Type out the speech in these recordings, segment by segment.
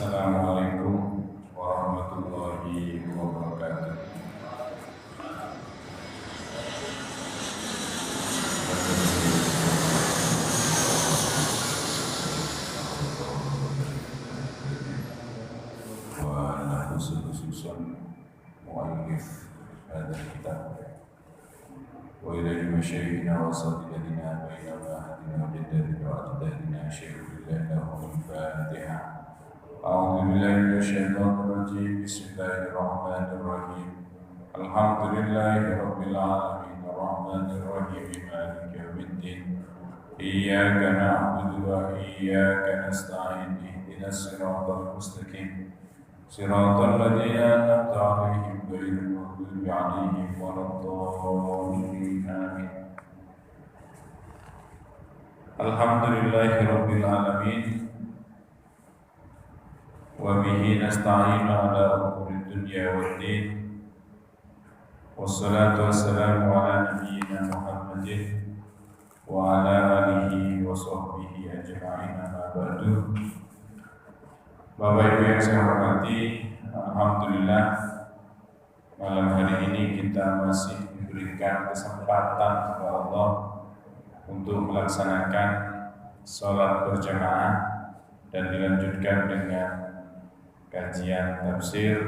Assalamualaikum warahmatullahi wabarakatuh. Wa nahnu khususan muallif hadha kitab wa ila masyayikhina wa sadiqina baina hadina wa jaddadina wa ajdadina syaikhullah lahum al-Fatihah. أعوذ بالله من الشيطان الرجيم بسم الله الرحمن الرحيم الحمد لله رب العالمين الرحمن الرحيم مالك يوم الدين إياك نعبد وإياك نستعين اهدنا الصراط المستقيم صراط الذين أنعمت عليهم غير المغضوب عليهم ولا الضالين آمين. الحمد لله رب العالمين وبه نستعين على أمور الدنيا والدين والصلاة والسلام على نبينا محمد وعلى آله وصحبه أجمعين أما بعد. Bapak Ibu yang saya hormati, alhamdulillah malam hari ini kita masih diberikan kesempatan kepada Allah untuk melaksanakan sholat berjamaah dan dilanjutkan dengan kajian tafsir.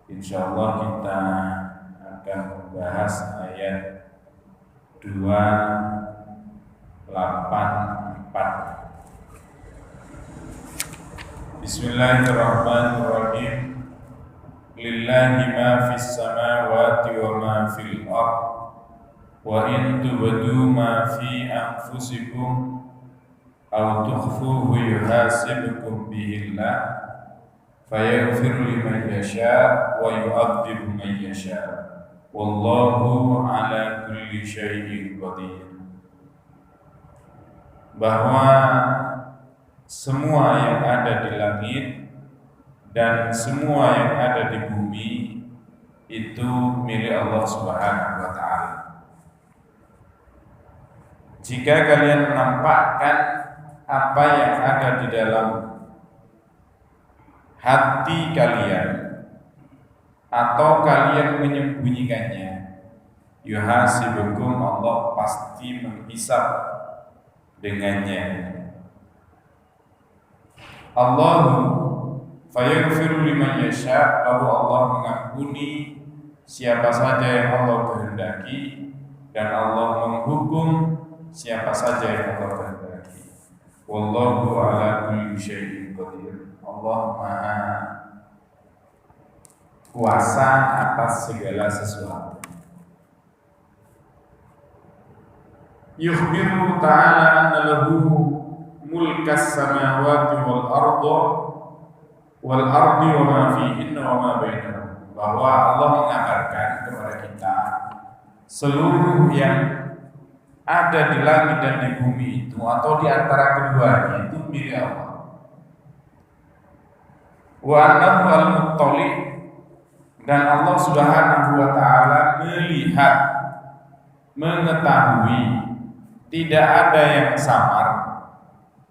Insyaallah kita akan membahas ayat 284. Bismillahirrahmanirrahim. Lillahi ma fis samawati wa ma fil ardh wa in tubdu ma fi anfusikum aw tukhfuhu yuhasibukum bihi Allah fayaghfiru liman yasha wa yu'adzibu man yasha wallahu ala kulli syai'in qadir. Bahwa semua yang ada di langit dan semua yang ada di bumi itu milik Allah Subhanahu wa taala. Jika kalian menampakkan apa yang ada di dalam hati kalian atau kalian menyembunyikannya, yuhasibukum, Allah pasti menghisab dengannya. Allahu fayaghfiru liman yasha, lalu Allah mengampuni siapa saja yang Allah kehendaki dan Allah menghukum siapa saja yang Allah kehendaki. Wallahu ala kulli syai'in qadir. Allah Maha kuasa atas segala sesuatu. Yukhbiru ta'ala anna lahu mulkas samawati wal ardi wa ma fihinna wa ma bainahuma. Bahwa Allah mengabarkan kepada kita seluruh yang ada di langit dan di bumi itu atau di antara keduanya itu milik Allah. Wa annahu al-muttali, dan Allah Subhanahu wa taala melihat, mengetahui, tidak ada yang samar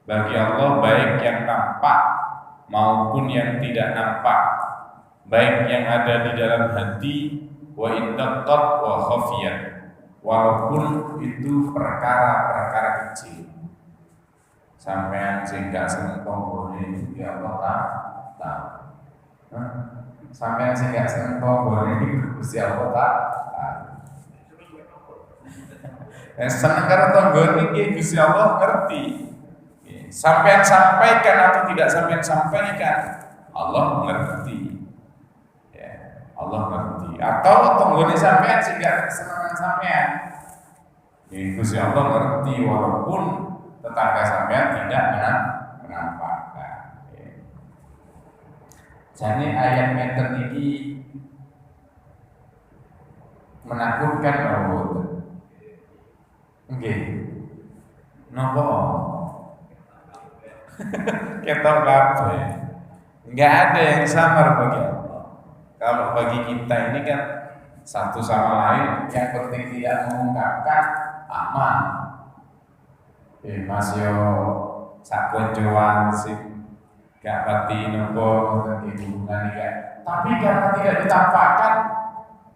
bagi Allah, baik yang nampak maupun yang tidak nampak, baik yang ada di dalam hati wa indaqat wa khafiyat, walaupun itu perkara-perkara kecil. Sampean sing gak seneng tombone ya Allah tahu. Sampean sing gak seneng tombone iki Gusti Allah tahu. Seneng karo tombone iki Gusti Allah ngerti. Sampean sampaikan atau tidak sampean sampaikan, Allah ngerti. Ya, Allah ngerti. Atau tombone sampean sing gak seneng sampean, Gusti Allah ngerti walaupun tetangga sampean tidak menampakkan. Jadi ayat meter ini menakutkan bahwa nopo ketok kabeh. Enggak ada yang samar bagi Allah. Kalau bagi kita ini kan satu sama lain, yang penting tidak mengungkapkan aman. Mas yo sak koncoan sing gak pati nopo hubungan gak. Tapi karena tidak ditampakkan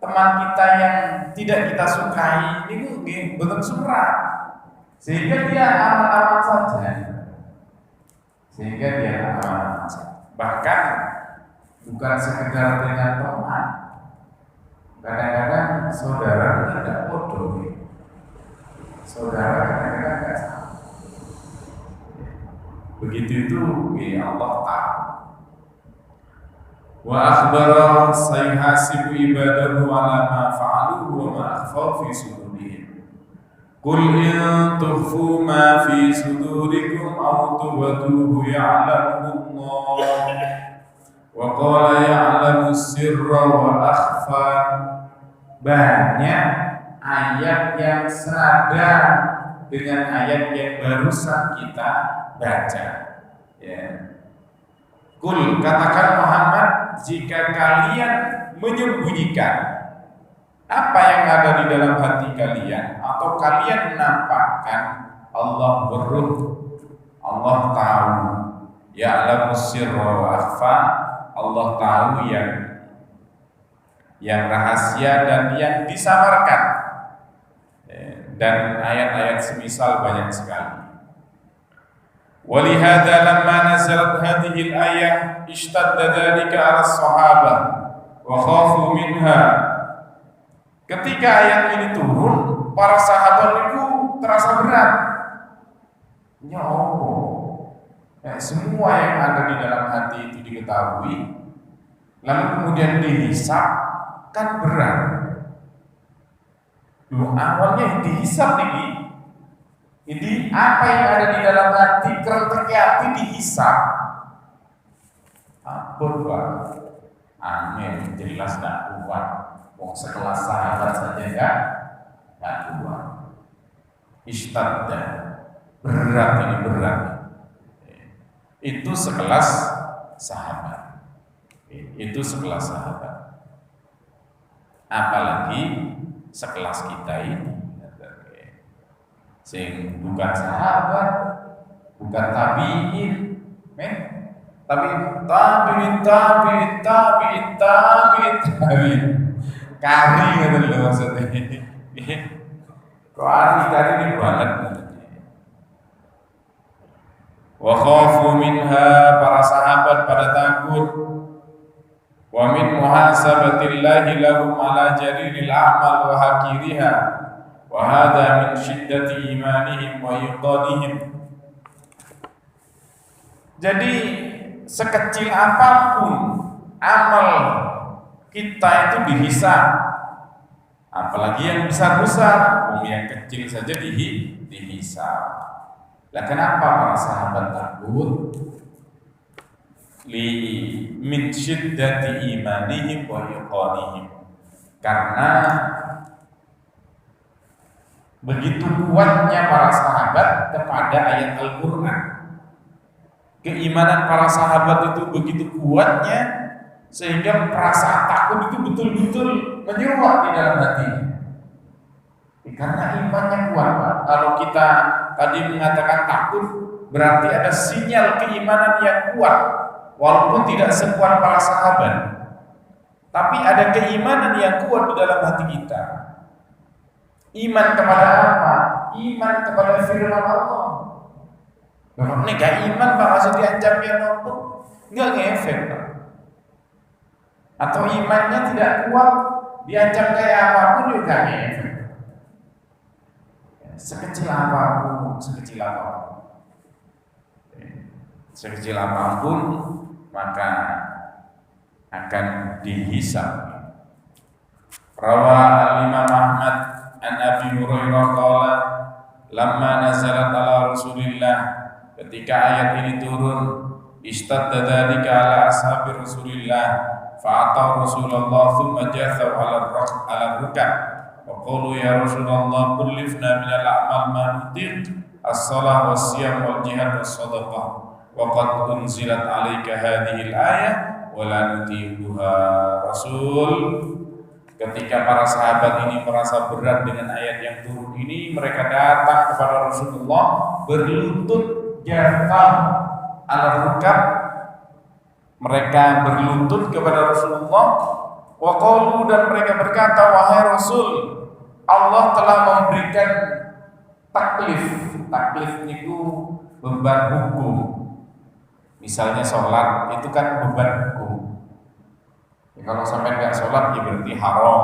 teman kita yang tidak kita sukai ini betul surah, sehingga dia aman-aman saja. Bahkan bukan sekedar dengan teman, kadang-kadang saudara tidak bodoh. Saudara kadang-kadang tidak sama. Begitu itu Allah tahu. Wa akhbara sayhasibu ibadahu ala ma fa'alu wa ma akhfaw fi sudurihim. Qul in tukhfu ma fi sudurikum aw tubduhu ya'lamuhu Allah. Wa qala ya'lamu sirra wa akhfa. Banyak ayat yang senada dengan ayat yang barusan kita baca. Ya. Kul, katakan Muhammad, jika kalian menyembunyikan apa yang ada di dalam hati kalian atau kalian menampakkan, Allah berruh, Allah tahu. Ya'lamu sirra wa akhfa, Allah tahu yang rahasia dan yang disamarkan. Dan ayat-ayat semisal banyak sekali. Walihada lamma nazalat hadhihi al-ayah ishtadda dhalika 'ala as-sahabah wa khafu minha. Ketika ayat ini turun, para sahabat itu terasa berat. Ya Allah, semua yang ada di dalam hati itu diketahui, lalu kemudian dihisab, kan berat. Awalnya dihisab ini apa yang ada di dalam hati, kerentek hati dihisab. Ampun Pak, aneh, jelas gak kuat. Wong sekelas sahabat saja gak kuat. Ishtadda, berat ini berat. Itu sekelas sahabat. Itu sekelas sahabat. Apalagi sekelas kita ini, sing bukan sahabat, bukan tabiin, tapi tabiin, kari gitu loh maksudnya. Kari ini banget. Wa khafu minha, para sahabat pada takut. Wa min muhasabatillahi lahum ala jariril a'mal wa hakiriha. Wa hadha min syiddati imanihim wa iqadihim. Jadi sekecil apapun amal kita itu dihisab, apalagi yang besar-besar, yang kecil saja dihisab. Lah kenapa para sahabat takut? Min syiddati imanihim wa iqanihim, karena begitu kuatnya para sahabat kepada ayat Al-Quran. Keimanan para sahabat itu begitu kuatnya sehingga perasaan takut itu betul-betul menyeruak di dalam hati. Karena imannya kuat Pak. Kalau kita tadi mengatakan takut, berarti ada sinyal keimanan yang kuat, walaupun tidak sekuat para sahabat, tapi ada keimanan yang kuat di dalam hati kita. Iman kepada apa? Iman kepada firman Allah. Kalau ini gak iman Pak, maksud diancam ya nopo, nggak ngefek Pak. Atau imannya tidak kuat, diancam kayak apapun juga ngefek. Sekecil apapun, sekecil apapun maka akan dihisab. Rawa al-Imam Ahmad an Abi Hurairah qala lamma nazalat ala Rasulillah, ketika ayat ini turun, ishtadda dzalika ala ashabi Rasulillah fa'atau Rasulullah thumma jathaw ala rukab wa qalu ya Rasulullah kullifna min al-a'mal ma nutiq as-salah was-siyam wal-jihad was-sadaqah wa qad unzilat 'alaika hadhihi al-ayah wa la nutiquha. Rasul, ketika para sahabat ini merasa berat dengan ayat yang turun ini, mereka datang kepada Rasulullah berlutut jatah ala rukab, mereka berlutut kepada Rasulullah. Wa qalu, dan mereka berkata, wahai Rasul, Allah telah memberikan taklif. Taklif itu beban hukum. Misalnya sholat itu kan beban hukum. Ya, kalau sampai nggak sholat ya berarti haram,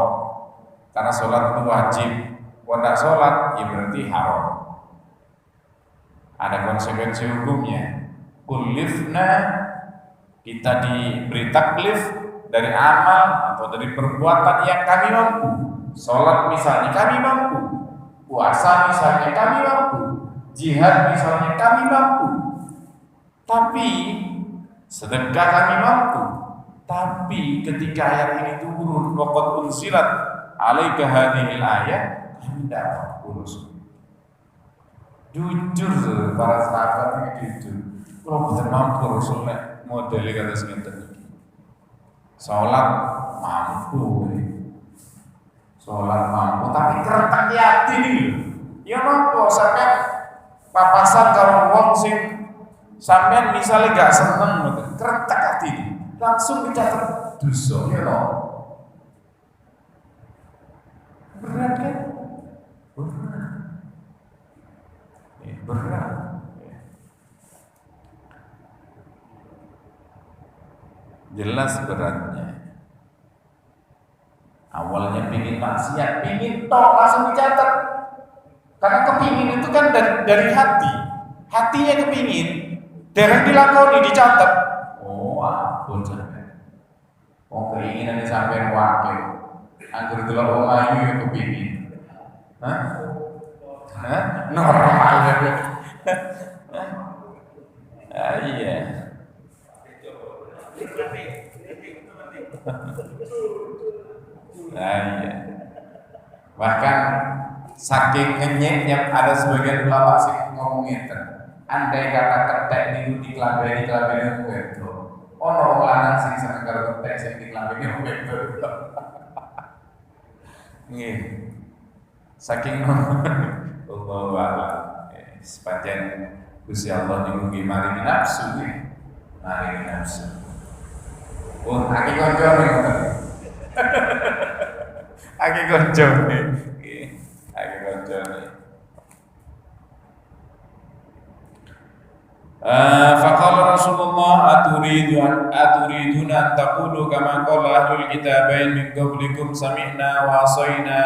karena sholat itu wajib. Kalau nggak sholat ya berarti haram. Ada konsekuensi hukumnya. Kulifna, kita diberi taklif dari amal atau dari perbuatan yang kami mampu. Sholat misalnya kami mampu, puasa misalnya kami mampu, jihad misalnya kami mampu. Tapi sedekah kami mampu. Tapi ketika ayat ini turun, waqad unzilat alaika hadhil ayat, kami tidak urus. Jujur para sahabat ini jujur. Kalau betul mampu Rasulullah modelnya kata sekitar ini. Sholat mampu, sholat mampu, tapi kerentak hati nih. Ya mampu, sampai papasan kalau wong sing sampean misalnya gak seneng, kerentak hati nih, langsung dicatat dosa, ya loh. Berat kan? Berat. Berat. Jelas beratnya. Awalnya pingin maksiat, pingin tok langsung dicatat. Karena kepingin itu kan dari hati. Hatinya kepingin, dereng dilakoni dicatat. Oh, ampun sampai. Oh, keinginan sampai wakil. Anggur delok wong ayu yo kepingin. Hah? Hah? Normal ya. Iya. Nah, iya. Bahkan saking ngenyeknya ada sebagian ulama sih ngomong itu. Andai kata ketek niku diklambeni itu. Ono wong lanang sing seneng karo ketek sing diklambeni itu. Nggih. Saking Allahu a'lam. Sepanjang Gusti Allah niku nggih maringi nafsu nggih. Maringi nafsu. Oh, aki konco nih. Aki konco nih. Aki konco nih. Faqala Rasulullah aturiduna an taqulu kama qala ahlul kitabain min qablikum sami'na wa asaina.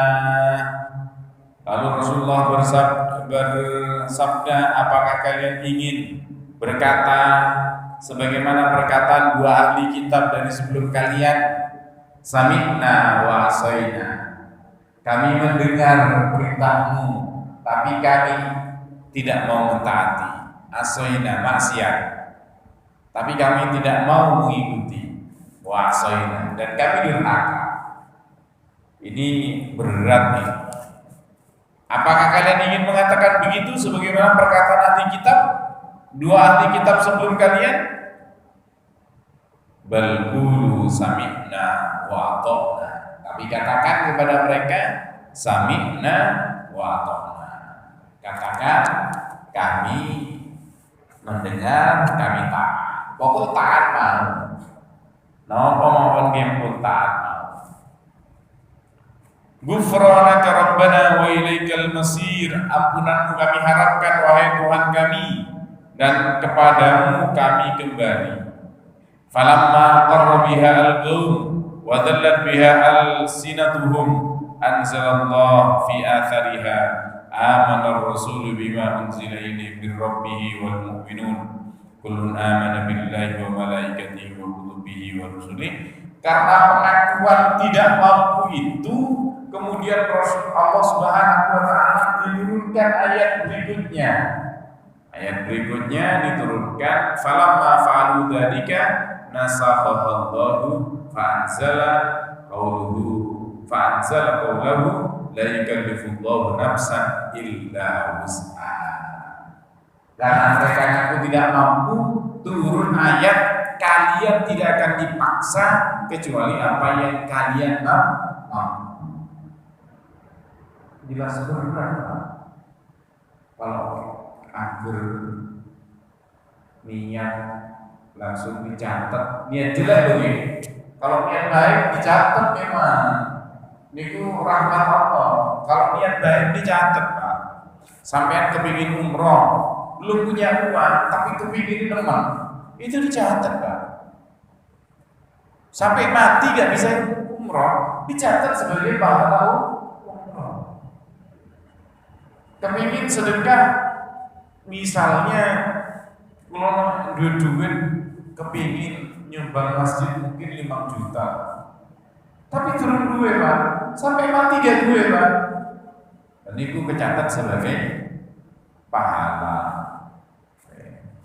Lalu Rasulullah bersabda, apakah kalian ingin berkata sebagaimana perkataan dua ahli kitab dari sebelum kalian, sami'na wa asaina, kami mendengar perintahmu tapi kami tidak mau mentaati. Asaina maksiat, tapi kami tidak mau mengikuti. Wa asaina, dan kami durhaka. Ini berat nih. Apakah kalian ingin mengatakan begitu sebagaimana perkataan ahli kitab, dua ahli kitab sebelum kalian? Bal qulu sami'na wa ata'na, tapi katakan kepada mereka sami'na wa ata'na. Katakan kami mendengar, kami taat. Pokok taat mau. Napa mawon pun taat mau. Ghufranaka Rabbana wa ilaikal masir. Ampunanmu kami harapkan wahai Tuhan kami, dan kepadamu kami kembali. Falamma qarra biha al-qawm wa dhallat biha al-sinatuhum anzalallahu fi athariha amana ar-rasulu bima unzila ilayhi min rabbih wal mu'minun kullun amana billahi wa malaikatihi wa kutubihi wa rusulihi. Karena pengakuan tidak mampu itu, kemudian Allah Subhanahu wa taala menurunkan ayat berikutnya. Ayat berikutnya diturunkan, falamma fa'alu dzalika nasakhallahu fa'anzala qawluhu la yukallifullahu nafsan illa wus'aha. Karena mereka ngaku tidak mampu, turun ayat, kalian tidak akan dipaksa kecuali apa yang kalian mampu. Jelas berat. Kalau akhir niat langsung dicatat. Niat jelek begini. Kalau niat baik dicatat memang. Niku rahmat Allah. Kalau niat baik dicatat, Pak. Sampean kepingin umroh, belum punya uang tapi kepingin teman, itu dicatat, Pak. Sampai mati gak bisa umroh, dicatat sebagai pahala umroh. Kepingin sedekah, misalnya kalau duit kepingin nyumbang masjid mungkin 5 juta, tapi turun duit, Pak, sampai mati gak duit, Pak. Dan itu kecatat sebagai pahala,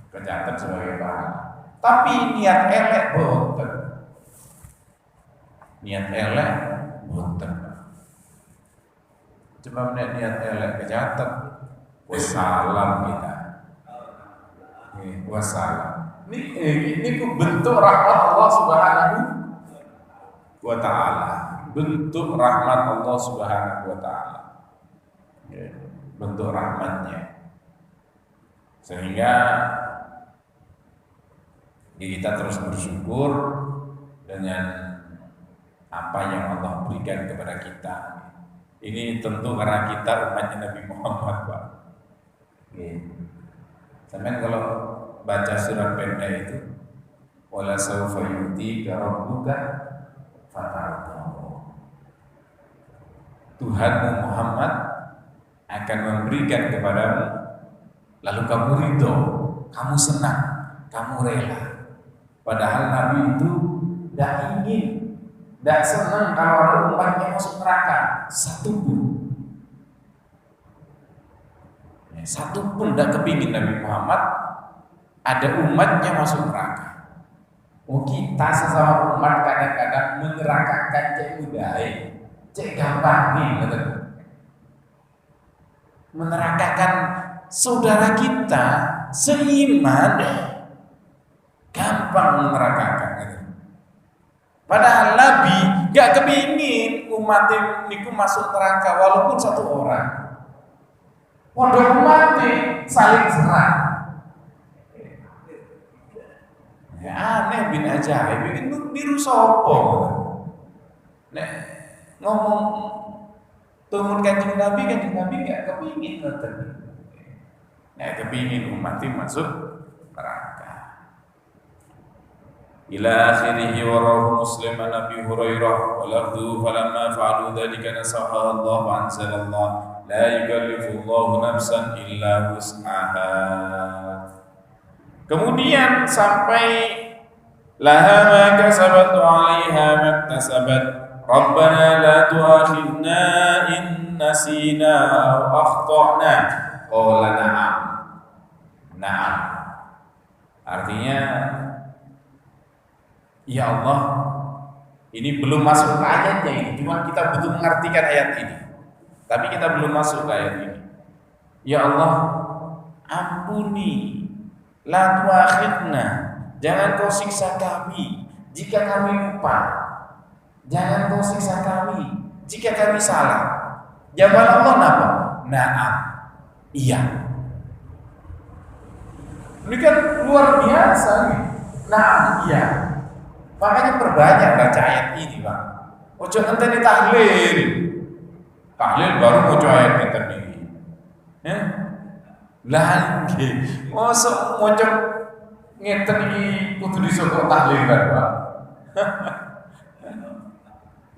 kecatat sebagai pahala. Tapi niat elek boten, niat elek boten. Coba niat elek kecatat, wassalam kita. Wassalam. Ini bentuk rahmat Allah Subhanahu wa ta'ala. Bentuk rahmat Allah Subhanahu wa ta'ala. Bentuk rahmatnya. Sehingga kita terus bersyukur dengan apa yang Allah berikan kepada kita. Ini tentu karena kita umatnya Nabi Muhammad, Pak. Sampai kalau baca surat pendek itu, wala sawfa yu'tika rabbuka fatardah. Tuhanmu Muhammad akan memberikan kepadamu, lalu kamu ridho, kamu senang, kamu rela. Padahal Nabi itu tidak ingin, tidak senang kalau ada umatnya masuk neraka satupun. Satupun tidak kepingin Nabi Muhammad ada umatnya masuk neraka. Oh, kita sesama umat kadang-kadang menerakakan cek budaya, cek gampang nih, menerakakan saudara kita seiman, gampang menerakakan. Padahal Nabi gak kepingin umatnya niku masuk neraka walaupun satu orang. Waduh umatnya saling serang. Ya aneh bin ajaib, bikin niru sopo. Nek ngomong turun kanjeng Nabi gak kepingin ngoten. Nek kepingin umatnya masuk neraka. Ila akhirih wa rawahu Muslim an Abi Hurairah wa lafdhu falamma fa'alu dhalika nasaha Allah wa anzalallah la yukallifu Allahu nafsan illa wus'aha. Kemudian sampai laha ma kasabat wa 'alaiha ma iktasabat Rabbana la tu'akhidna in nasina aw akhtana. Qala na'am. Na'am. Artinya ya Allah, ini belum masuk ke ayatnya ini, cuma kita butuh mengartikan ayat ini. Tapi kita belum masuk ke ayat ini. Ya Allah, ampuni, la tu'akhidna, jangan kau siksa kami jika kami lupa. Jangan kau siksa kami jika kami salah. Jawaban Allah apa? Na'am. Iya. Ini kan luar biasa nih. Na'am, iya. Makanya perbanyak baca ayat ini, Pak. Ojo ngenteni tahlil. Tahlil baru ojo ayat ngeten iki. Ya. Lah nggih. Mosok ojo ngeten iki kudu disokok tahlil kan, Pak.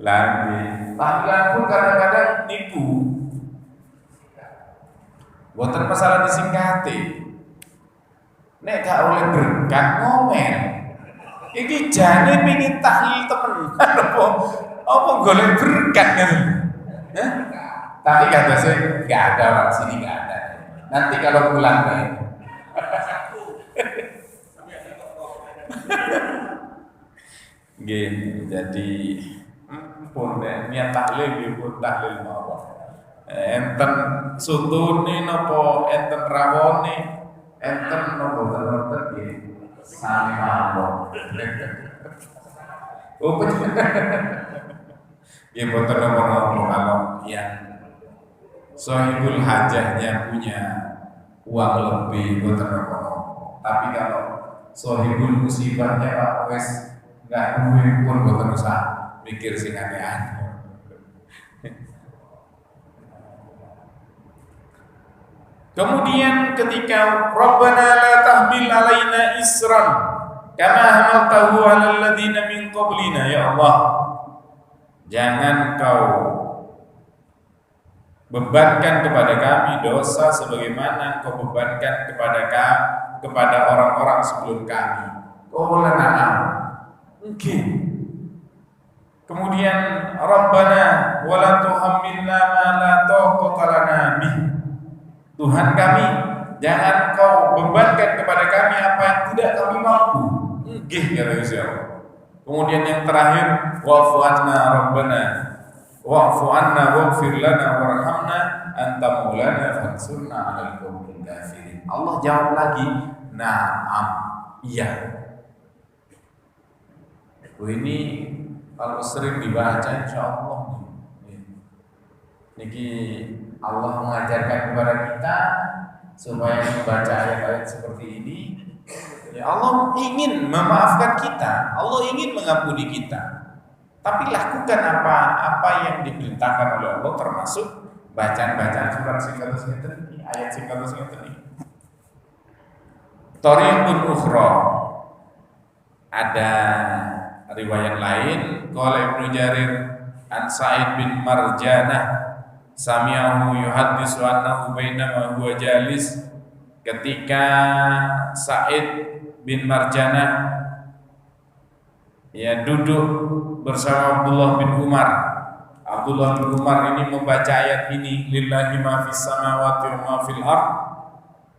Lah nggih. Tahlilan pun kadang-kadang niku. Boten masalah disingkati. Nek gak oleh berkah ngomen. Iki jane pengin tahlil temenan apa golek berkat gitu. Tapi kata saya enggak ada, orang sini enggak ada. Nanti kalau pulang nih. Nggih, jadi pun niat tahlil pun tahlil mawon. Enten sutune napa enten rawone, enten napa wonten nggih. Sami mawon. Oh betul. Ya betul nomor kalau yang sahibul hajahnya punya uang lebih betul nomor. Tapi kalau sohibul musibahnya Pak wes nggak duwe pun boten usah mikir sing aneh-aneh. Kemudian ketika Rabbana la tahmil alaina isran kama hamaltahu 'alal ladzina min qablina, ya Allah, jangan kau bebankan kepada kami dosa sebagaimana kau bebankan kepada orang-orang sebelum kami. Qawlan na'am. Oke. Kemudian Rabbana wa la tuhammilna ma la taqata lana bih. Tuhan kami, jangan kau bebankan kepada kami apa yang tidak kami mampu. Nggih kata Gusti. Kemudian yang terakhir, wa'fu anna Rabbana wa'fu anna waghfir lana warhamna anta maulana fansurna 'alal qaumil kafirin. Allah jawab lagi, na'am, iya. Ini kalau sering dibaca insyaallah niki Allah mengajarkan kepada kita supaya membaca ayat-ayat seperti ini. Ya, Allah ingin memaafkan kita, Allah ingin mengampuni kita. Tapi lakukan apa yang diperintahkan oleh Allah, termasuk bacaan-bacaan surat singkat ini, ayat singkat ini. Thariqun ukhra, ada riwayat lain, qala Ibnu Jarir an Sa'id bin Marjanah sami'ahu yuhaddisu annahu bainama huwa jalis, ketika Sa'id bin Marjanah ya duduk bersama Abdullah bin Umar. Abdullah bin Umar ini membaca ayat ini, lillahi ma fis samawati wa ma fil ard.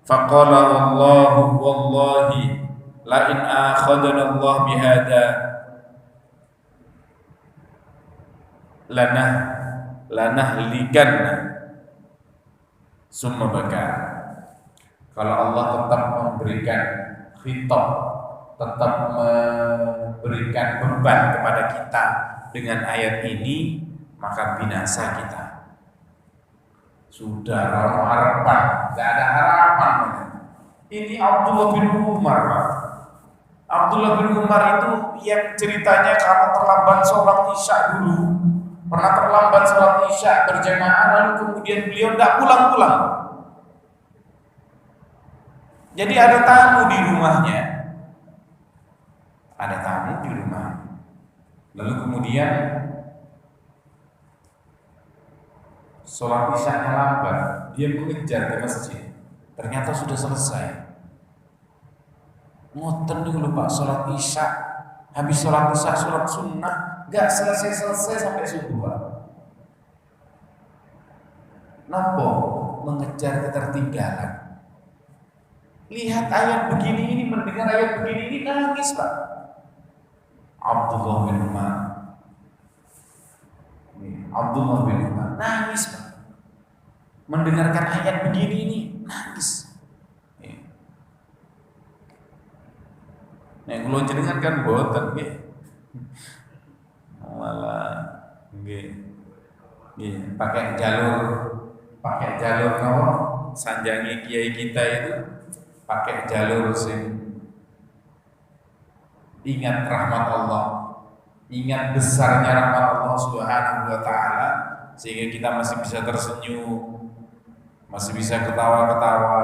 Faqala Allahu wallahi la in akhadana Allah bihada lanahlikanna summa baka. Kalau Allah tetap memberikan khitab, tetap memberikan beban kepada kita dengan ayat ini, maka binasa kita. Sudah harapan, tidak ada harapan. Ini Abdullah bin Umar, Pak. Abdullah bin Umar itu yang ceritanya karena terlambat sholat isya dulu, pernah terlambat sholat isya berjamaah, lalu kemudian beliau tidak pulang-pulang. Jadi ada tamu di rumahnya, lalu kemudian sholat isya-nya lambat, dia mengejar ke masjid, ternyata sudah selesai. Ngoten dulu Pak, sholat isya, habis sholat isya sholat sunnah, gak selesai sampai subuh Pak. Napa? Mengejar ketertinggalan. Lihat ayat begini ini, mendengar ayat begini ini, nangis Pak. Abdullah bin Umar nangis Pak. Mendengarkan ayat begini ini, nangis. Nek kula jenengan kan boten nggih. Malah nggih pakai jalur napa? Sanjangi kiai kita itu pakai jalur sing ingat rahmat Allah, ingat besarnya rahmat Allah Subhanahu wa taala, sehingga kita masih bisa tersenyum, masih bisa ketawa-ketawa.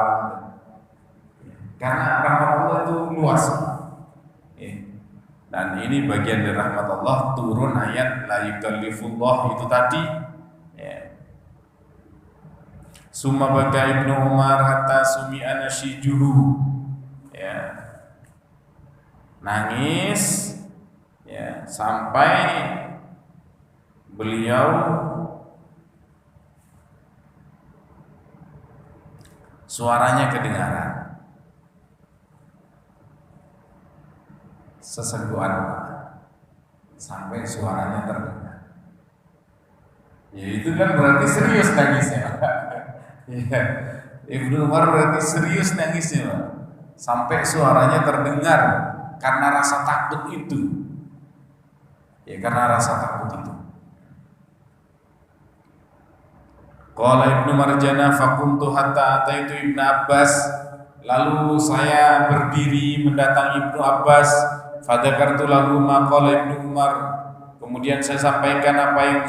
Karena rahmat Allah itu luas. Dan ini bagian dari rahmat Allah, turun ayat la yukallifullah itu tadi. Summa baka Ibnu Umar hatta sumi'a nasyijuhu. Nangis sampai beliau suaranya kedengaran. Sesengguhan sampai suaranya terdengar. Ya itu kan berarti serius nangisnya. Iya. Ibnu Umar berarti serius nangisnya, Pak. Sampai suaranya terdengar karena rasa takut itu. Ya karena rasa takut itu. Qala Ibnu Marjanah faqumtu hatta ataitu Ibnu Abbas Lalu saya berdiri mendatangi Ibnu Abbas, fadzakartu lahu ma qala Ibnu Umar. Kemudian saya sampaikan apa yang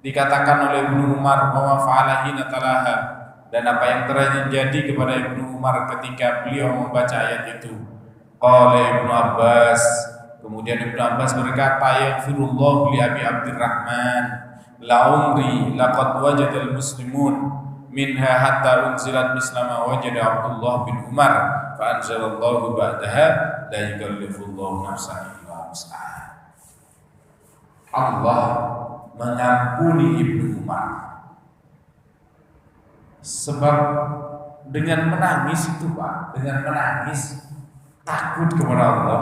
dikatakan oleh Ibnu Umar, wa fa'ala hina talaha, dan apa yang terjadi kepada Ibnu Umar ketika beliau membaca ayat itu. Qala Ibnu Abbas, kemudian Ibnu Abbas berkata, yaghfirullahu li Abi Abdurrahman, la umri laqad wajada al-muslimun minha hatta unzilat mislama wajada Abdullah bin Umar fa anzalallahu ba'daha la yukallifullahu nafsan illa wus'aha. Allah mengampuni Ibnu Umar sebab dengan menangis itu Pak, dengan menangis takut kepada Allah,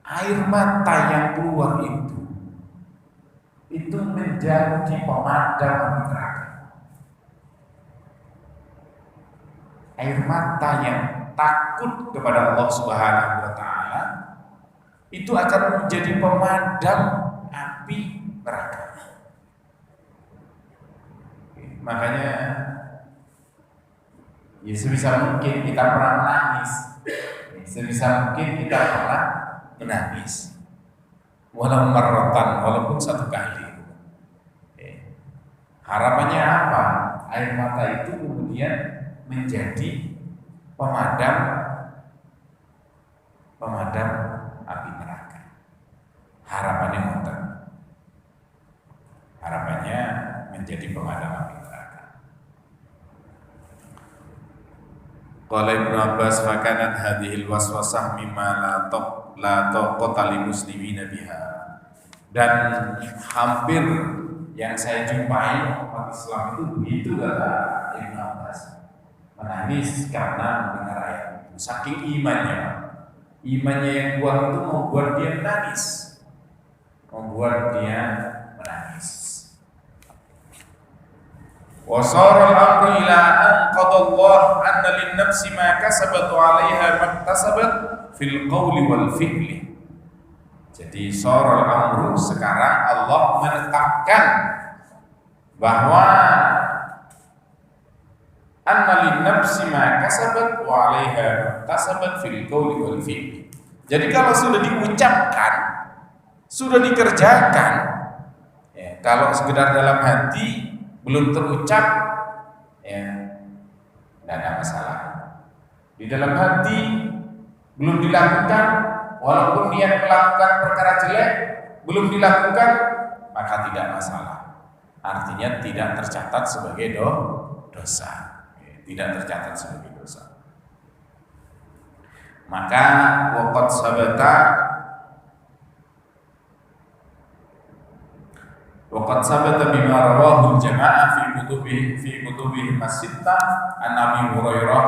air mata yang keluar itu menjadi pemadam neraka. Air mata yang takut kepada Allah Subhanahu wa taala itu akan menjadi pemadam api neraka. Makanya ya sebisa mungkin kita pernah menangis, sebisa mungkin kita pernah menangis, walaupun satu kali. Harapannya apa? Air mata itu kemudian menjadi pemadam api neraka. Harapannya mutlak. Harapannya menjadi pemadam api neraka. Qala Ibnu Abbas fa kanat hadhil waswasah mimma la taqata lil muslimina biha. Dan hampir yang saya jumpai umat Islam itu begitu kata Ibnu Abbas, menangis karena mendengar ayat itu. Saking imannya yang kuat itu membuat dia menangis, Wa sara al-amru ila an qadallah anna lin-nafsi ma kasabat wa 'alaiha maktasabat fil qawli wal fi'li. Jadi sara al-amru, sekarang Allah menetapkan bahwa anna lin-nafsi ma kasabat wa 'alaiha maktasabat fil qawli wal fi'li. Jadi kalau sudah diucapkan, sudah dikerjakan, ya, kalau sekedar dalam hati belum terucap, ya tidak ada masalah. Di dalam hati belum dilakukan, walaupun niat melakukan perkara jelek belum dilakukan, maka tidak masalah. Artinya tidak tercatat sebagai dosa, tidak tercatat sebagai dosa. Maka waqad sabata bima rawahu al-jama'ah fi kutubihi as-sittah an Abi Hurairah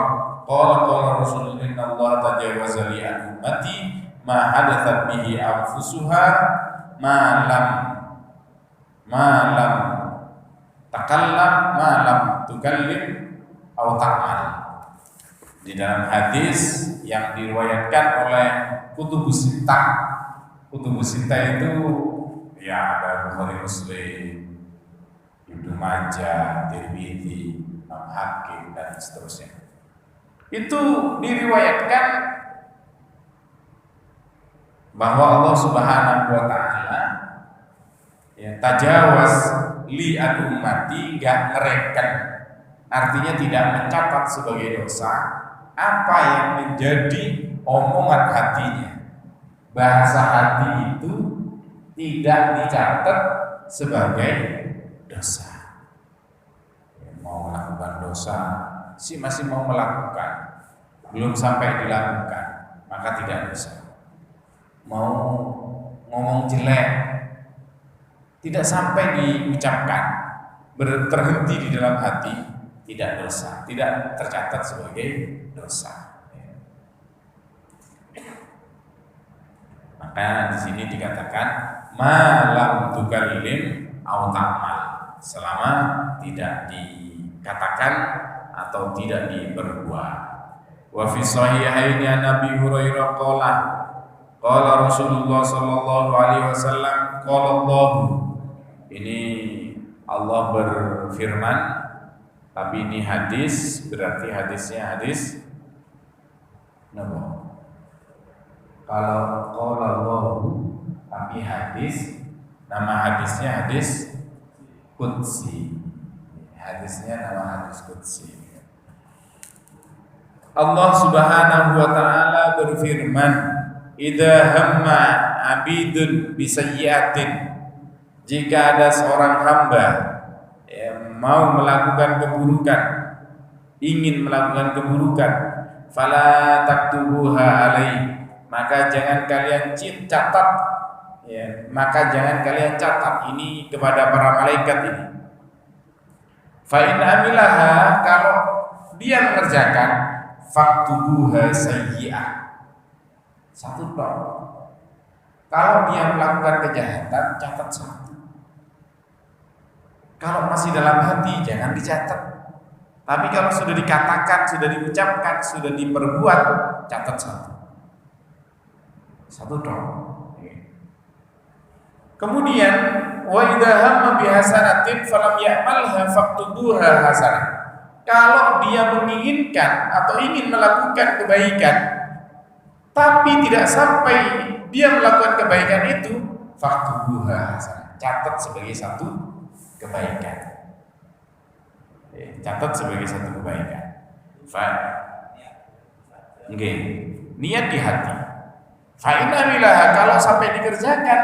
qala Rasulullah innallaha tajawaza li an ummati ma hadathat bihi anfusuha ma lam tukallim aw ta'mal. Di dalam hadis yang diriwayatkan oleh kutubus sittah itu ya ada Bukhari, Muslim, Ibnu Majah, Tirmidzi, Imam Hakim dan seterusnya. Itu diriwayatkan bahwa Allah Subhanahu wa taala ya tajawaz li an ummati, enggak ngereken, artinya tidak mencatat sebagai dosa apa yang menjadi omongan hatinya. Bahasa hati itu tidak dicatat sebagai dosa. Mau melakukan dosa, masih mau melakukan, belum sampai dilakukan, maka tidak dosa. Mau ngomong jelek, tidak sampai diucapkan, terhenti di dalam hati, tidak dosa, tidak tercatat sebagai dosa. Maka di sini dikatakan malam tukallim aw ta'mal, selama tidak dikatakan atau tidak diperbuat. Wa fi sahihaini an Abi Hurairah qala Rasulullah sallallahu alaihi wasallam qala Allah, ini Allah berfirman Tapi ini hadis, berarti hadisnya hadis napa? Kalau Allah, tapi hadis, nama hadisnya hadis qudsi. Hadisnya nama hadis qudsi. Allah Subhanahu wa taala berfirman, "Idza hamma 'abidun bisayyi'atin." Jika ada seorang hamba yang mau melakukan keburukan, ingin melakukan keburukan, fala taktubuha alaihi, maka jangan kalian catat, ya, maka jangan kalian catat ini kepada para malaikat ini. Fa in amilaha, kalau dia mengerjakan, faktubuha sayyi'ah, satu tok. Kalau dia melakukan kejahatan, catat satu. Kalau masih dalam hati, jangan dicatat. Tapi kalau sudah dikatakan, sudah diucapkan, sudah diperbuat, catat satu. Satu tok. Kemudian wa idza hamma bihasanatin falam ya'malha faktubuha hasanah. Kalau dia menginginkan atau ingin melakukan kebaikan tapi tidak sampai dia melakukan kebaikan itu, faktubuha hasanah, catat sebagai satu kebaikan. Catat sebagai satu kebaikan. Oke, niat di hati. Fa in amilaha, kalau sampai dikerjakan,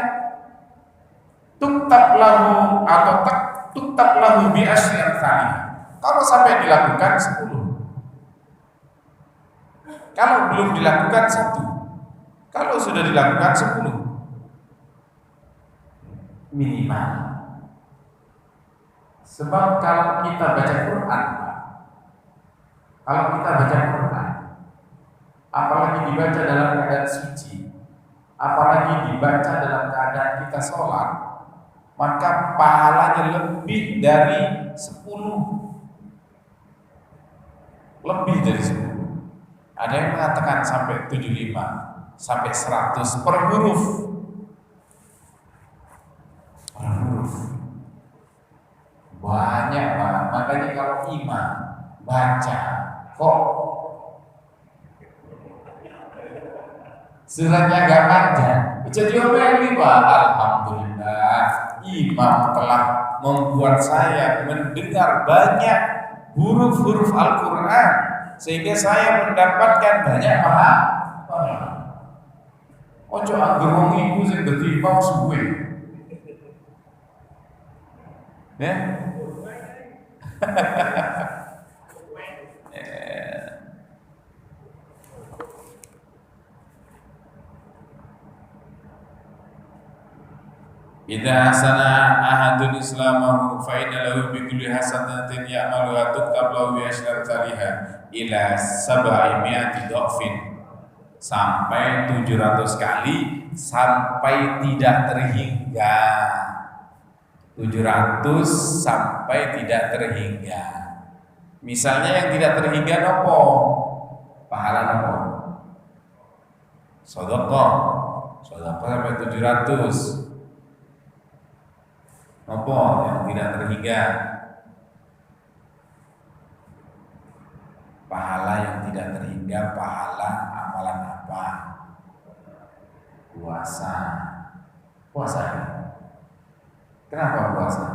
tuktab lahu atau tuktab lahu bi asyri amsalih. Kalau sampai dilakukan 10. Kalau belum dilakukan 1. Kalau sudah dilakukan 10. Minimal. Sebab kalau kita baca Quran, kalau kita baca Quran, apalagi dibaca dalam keadaan suci, apalagi dibaca dalam keadaan kita sholat, maka pahalanya lebih dari 10. Lebih dari 10. Ada yang mengatakan sampai 75, sampai 100 per huruf. Per huruf. Banyak banget. Makanya kalau imam baca kok suratnya agak panjang, jadi omeli, Pak. Alhamdulillah, imam telah membuat saya mendengar banyak huruf-huruf Al-Quran, sehingga saya mendapatkan banyak pahala. Ojo angger wong iku sing dadi imam suwe. Ya. Idza hasana ahadun islamahu fa inna lahu bi kulli hasanatin ya'maluha tuktab lahu bi asyri amsalha ila 700 dhafin, sampai 700 kali, sampai tidak terhingga. 700 sampai tidak terhingga. Misalnya yang tidak terhingga nopo? Pahala nopo? Sedekah. Sedekah sampai 700. Apa yang tidak terhingga? Pahala yang tidak terhingga, pahala amalan apa? Puasa. Puasa. Kenapa puasa?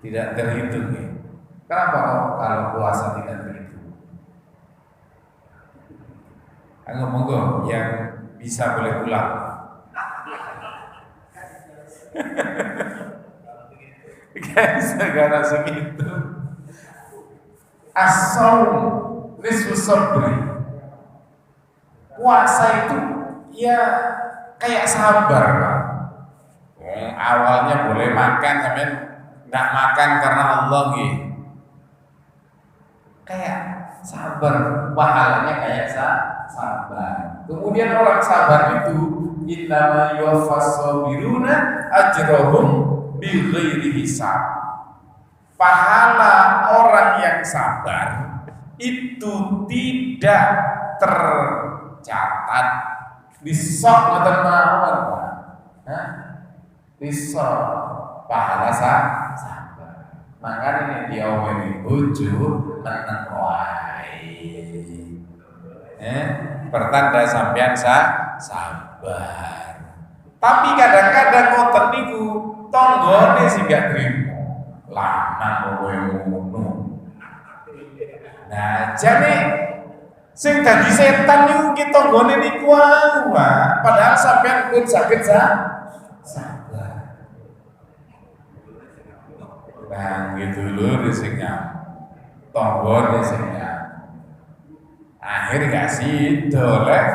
Tidak terhitung ya. Kenapa kalau puasa tidak terhitung? Monggo yang bisa boleh pulang. Segala segitu. As-shaum nisfu sabri. Puasa itu ya kayak sabar, Pak. Awalnya boleh makan, tapi nggak makan karena Allah gitu. Kayak sabar, pahalanya kayak sabar. Kemudian orang sabar itu innama yuwaffas sabiruna ajrahum bighairi hisab. Pahala orang yang sabar itu tidak tercatat disok ngoten mawon, Pak. Disok pahala Makanya ini dia omeni bojo meneng wae. Pertanda sampean sabar. Tapi kadang-kadang ngoten niku tanggane sing gak trimo. Lanang kowe ngono. Nah, jane sing dadi setan niku ki tanggane niku wae, Pak. Padahal sampean pun saged sabar. Nah, gitu lho sing tanggane sing akhir gak sido lek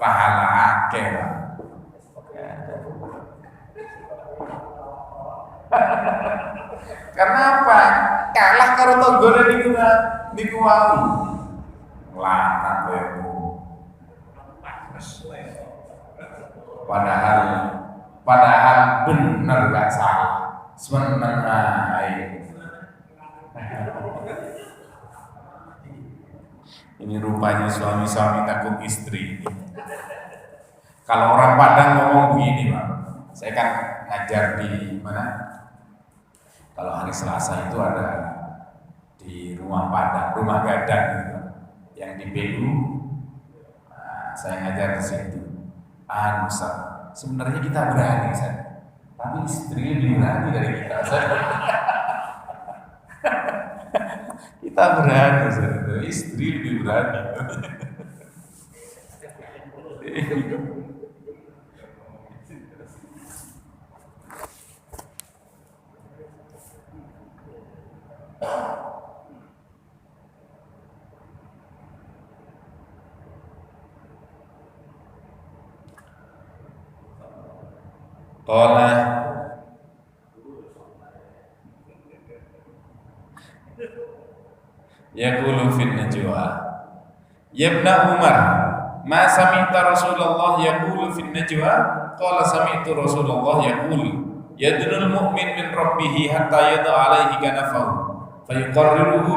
pahala akeh. Karena apa? Kalah karo tanggane niku wau. Lanang kowe. Padahal bener gak salah. Seneng ae. Ini rupanya suami-suami takut istri. Kalau orang Padang ngomong begini, Pak. Saya kan ngajar di mana? Kalau hari Selasa itu ada di rumah Padang, rumah Gadang gitu, yang di PU. Nah, saya ngajar di situ. Sebenarnya kita berani, tapi istri lebih berani dari kita. Kita berani, istri lebih berani. Qala yaqulu fin najwa ya ibn Umar ma sami'ta Rasulullah yaqulu fin najwa qala sami'tu Rasulullah yaqulu yadnul mu'min min rabbih hatta yada alaihi kanafahu fayuqarriruhu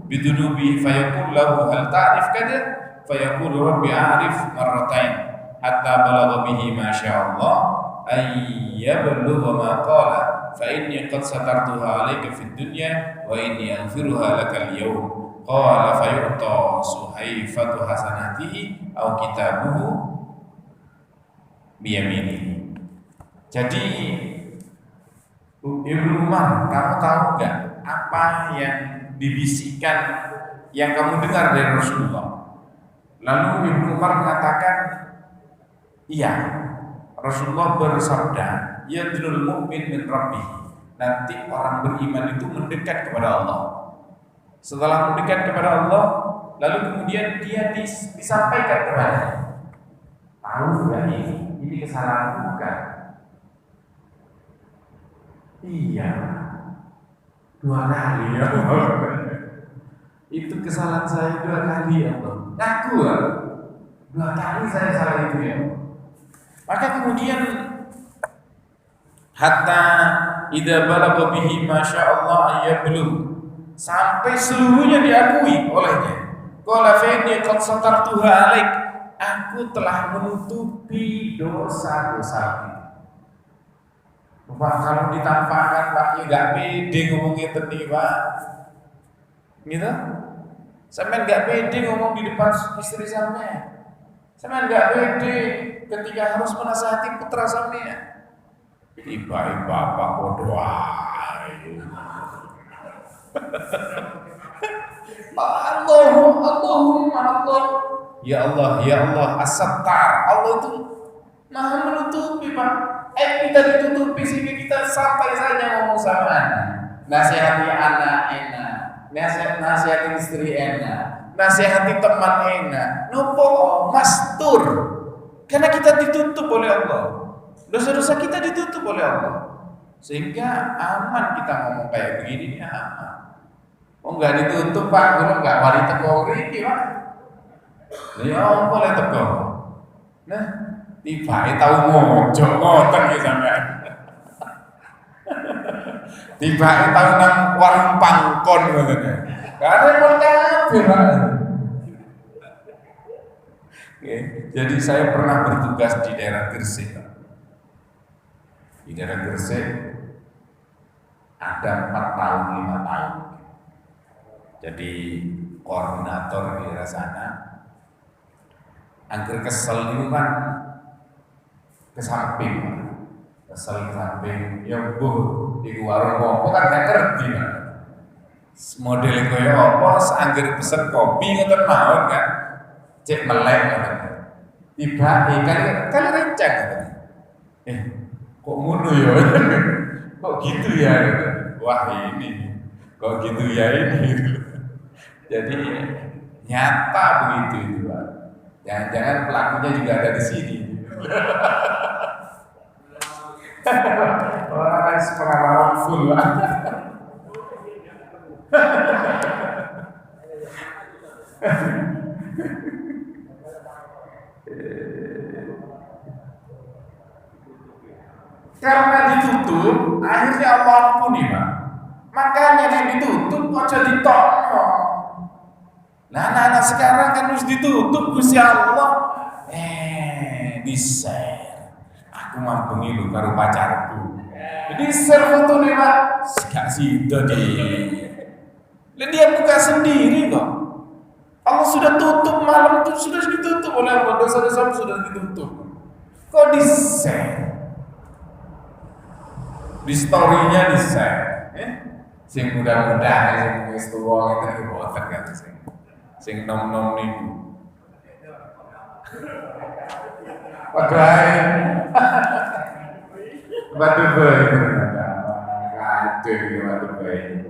bidunubi fayaqul lahu hal ta'rif kada fayaqulu rabbi a'rif marratain hatta balagha bihi ma sya'allah ay yablugha ma qala fa inni qad satartuha 'alaika fid dunya wa inni aghfiruha laka al-yawm qala fa yu'ta suhaifatu hasanatihi aw kitabuhu bi yaminihi. Jadi Ibnu Umar, kamu tahu enggak apa yang dibisikkan yang kamu dengar dari Rasulullah? Lalu Ibnu Umar mengatakan, iya, Rasulullah bersabda, yadnul mu'min min rabbih. Nanti orang beriman itu mendekat kepada Allah. Setelah mendekat kepada Allah, lalu kemudian dia disampaikan kepadanya. Tahu enggak ini kesalahan bukan? Iya, 2 kali ya Allah. Itu kesalahan saya 2 kali ya Allah. Ngaku ya, 2 kali saya salah itu ya. Maka kemudian hatta idza balagha bihi masyaallah ayyablu, sampai seluruhnya diakui olehnya. Qala fa inni qad satartuha alaik, aku telah menutupi dosa-dosamu. Pak, kalau ditampakkan Pak, ya gak pede ngomongnya tadi Pak. Gitu? Sampai gak pede ngomong di depan istri sampean. Sampean gak pede ketika harus menasihati putra sampean. Iba Pak bodoh ae. Allahumma Allah. Ya Allah, as-sattar. Allah itu Maha menutupi, Pak. Kita ditutupi sehingga kita sampai saja ngomong sama anak. Nasihati anak enak, nasihati istri enak, nasihati teman enak. Nopo mastur. Karena kita ditutup oleh Allah. Dosa-dosa kita ditutup oleh Allah. Sehingga aman kita ngomong kayak begini, ini aman. Oh enggak ditutup Pak, belum enggak wari teko mriki Pak. Ya apa le teko. Nah, tiba-tiba tahu mojo ngoten ya sampean. Tiba-tiba tahu nang warung pangkon ngoten ya. Karena pun kabeh. Jadi saya pernah bertugas di daerah Gresik. Di daerah Gresik ada 4 tahun 5 tahun. Jadi koordinator di daerah sana. Angger kesel itu kan ke samping, ya buh di warung kopi kan gak ngerti kan. Model kaya apa, angger pesen kopi ngoten mawon kan, cek melek kan. Tiba kan rencang kan. Kok ngono ya? Kok gitu ya? Wah ini, kok gitu ya ini. Jadi nyata begitu itu, Pak. Jangan-jangan pelakunya juga ada di sini. Wah, pengalaman full. Karena ditutup, akhirnya Allah ampuni, Pak. Makanya yang ditutup aja ditokno. Nah, anak-anak sekarang kan harus ditutup Gusti Allah. Di-share. Aku mampu ngilu karo pacarku. Di-share foto nih, Pak. Gak sido deh. Dia buka sendiri kok. Allah sudah tutup, malam itu sudah ditutup oleh Allah, dosa-dosa sudah ditutup. Kok di-share? Di story-nya di-share. Sing mudah-mudah, sing wis tuwa itu boten kan sing nom-nom niku. Padahal batu bayi kacau gitu batu bayi.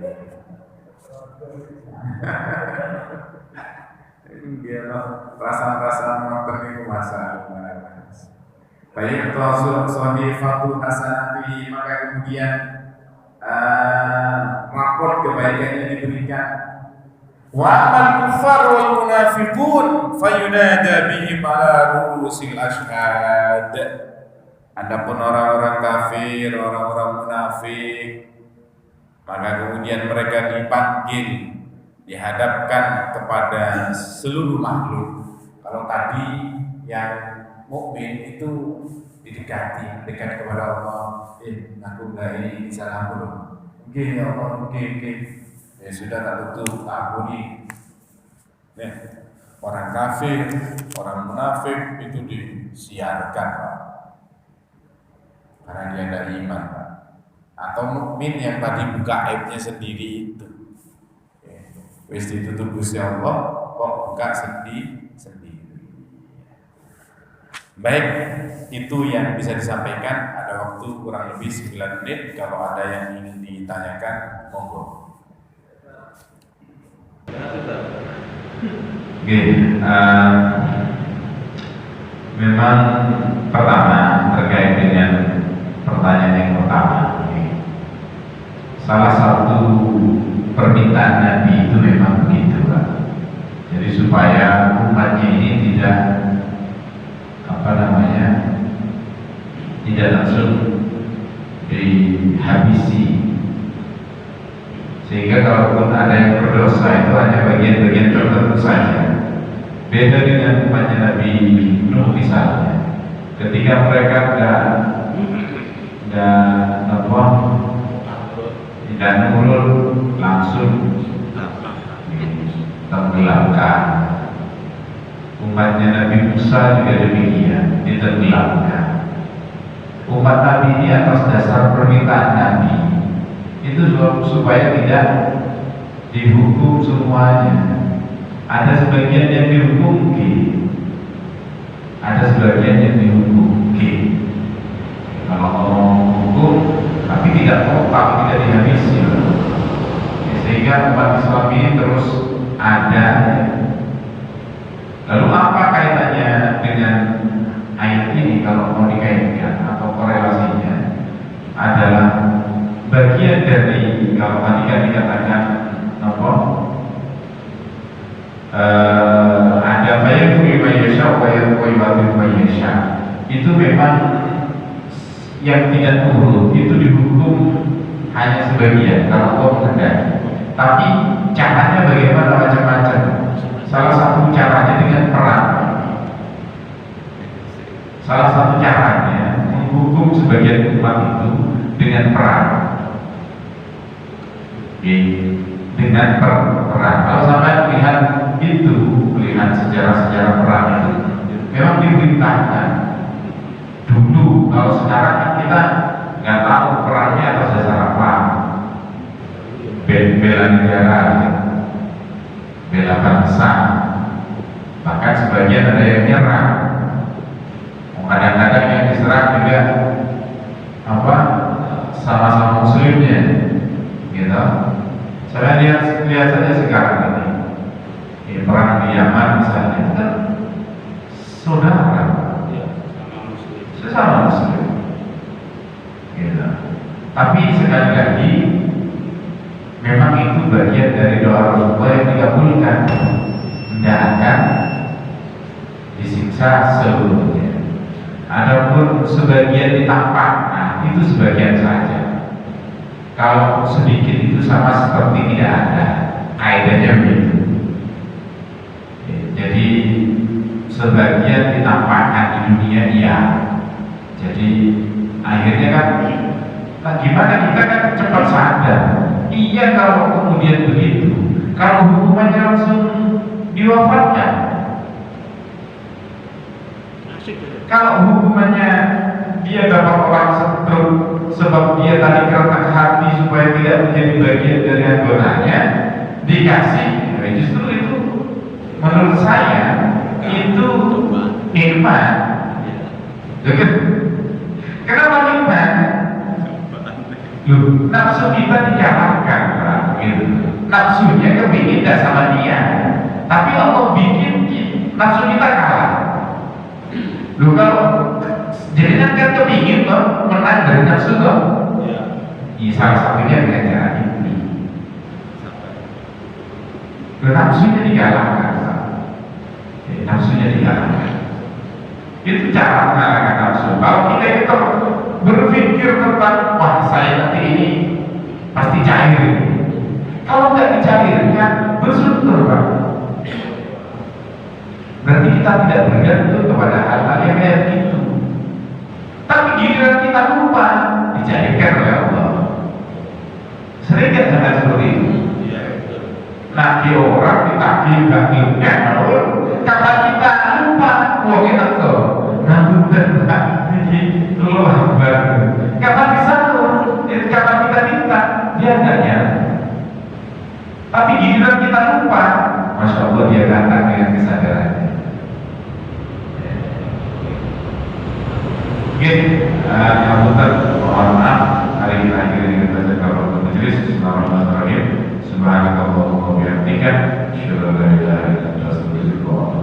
Dia perasaan-perasaan motor niku masalah. Baik Rasul Sahifatu Hasanati, maka kemudian raport kebaikannya diberikan. Wa amal kufar wal munafiqun fayunada bihim ala ru'usil ashhad. Adapun orang-orang kafir, orang-orang munafik, maka kemudian mereka dipanggil, dihadapkan kepada seluruh makhluk. Kalau tadi yang mukmin itu didekati, dekat kepada Allah. Aku dari salam belum. Oke ya Allah, oke. Ya sudah tak tutup, ampuni. Orang kafir, orang munafik itu disiarkan, Pak. Karena dia ada iman, Pak. Atau mukmin yang tadi buka aibnya sendiri itu. Wis ditutup Gusti Allah, kok buka sendiri. Baik, itu yang bisa disampaikan. Ada waktu kurang lebih 9 menit. Kalau ada yang ingin ditanyakan, monggo. Memang pertama terkait dengan pertanyaan yang pertama, salah satu permintaan Nabi itu memang begitu, Pak. Jadi supaya umatnya ini tidak tidak langsung dihabisi, sehingga kalaupun ada yang berdosa itu hanya bagian-bagian tertentu saja. Beda dengan umatnya Nabi Nuh misalnya, ketika mereka tidak nurul langsung tenggelamkan. Umatnya Nabi Musa juga demikian, ditenggelamkan. Umat Nabi ini atas dasar permintaan Nabi itu supaya tidak dihukum semuanya. Ada sebagian yang dihukum ada sebagian yang dihukum Kalau mau hukum tapi tidak total, tidak dihabisi, sehingga umat Islam ini terus ada. Lalu apa kaitannya dengan ayat ini? Kalau mau dikaitkan atau korelasinya adalah bagian dari, kalau tadi kan dikatakan ada bayang kuimayasya, bayang kuimayasya, itu memang yang tidak turun itu dihukum hanya sebagian kalau Allah menghendaki. Tapi caranya bagaimana? Macam-macam. Salah satu caranya dengan perang. Salah satu caranya menghukum sebagian umat itu dengan perang. Dengan perang. Kalau sampai melihat sejarah-sejarah perang itu memang diberitakan. Dulu, kalau sekarang kan kita nggak tahu perangnya atas dasar apa. Bela negara, bela bangsa. Bahkan sebagian ada yang nyerang. Kadang-kadang yang diserang juga sama-sama muslimnya, gitu. Saya lihat saja sekarang ini perang di Yaman misalnya, kan saudara, sesama muslim, gitu. Tapi sekali lagi, memang itu bagian dari doa Rasulullah yang dikabulkan, tidak akan disiksa seluruhnya. Adapun sebagian ditampar, nah itu sebagian saja. Kalau sedikit itu sama seperti tidak ada, kaidahnya begitu. Jadi sebagian ditampakkan di dunia iya. Jadi akhirnya kan gimana kita kan cepat sadar. Iya kalau kemudian begitu, kalau hukumannya langsung diwafatkan. Kalau hukumannya dia dapat orang stroke sebab dia tadi keretak hati supaya tidak menjadi bagian dari anggotanya, dikasih, ya justru itu menurut saya itu nikmat. Kenapa nikmat? Loh, nafsu kita dikalahkan, gitu. Nafsunya kepingin tidak sama dia, tapi Allah bikin nafsu kita kalah. Loh, kalau jadi kan kepingin toh menang dari nafsu toh, ya, salah satunya dengan cara ini. Nafsunya dikalahkan, nafsunya dikalahkan. Itu cara mengalahkan nafsu. Kalau kita itu berpikir tentang wah saya nanti ini pasti cair. Kalau nggak dicairkan bersyukur Pak. Berarti kita tidak bergantung kepada hal-hal yang kayak gitu. Tapi giliran kita lupa dicairkan oleh Allah. Sering nggak jangan seperti itu. Nagi orang ditagih bakilnya, kata kita lupa, wah kita tuh ngabutan jadi lambat. Kata bisa tuh, kata kita minta dia enggaknya. Tapi giliran kita lupa, masya Allah dia datang dengan kesadarannya. Mungkin ngabutan, mohon maaf, hari ini akhir ini kita jaga waktu majelis. Bismillahirrahmanirrahim. Subhanakallahumma wa bihamdika, asyhadu an la ilaha illa anta, astaghfiruka wa atubu ilaik.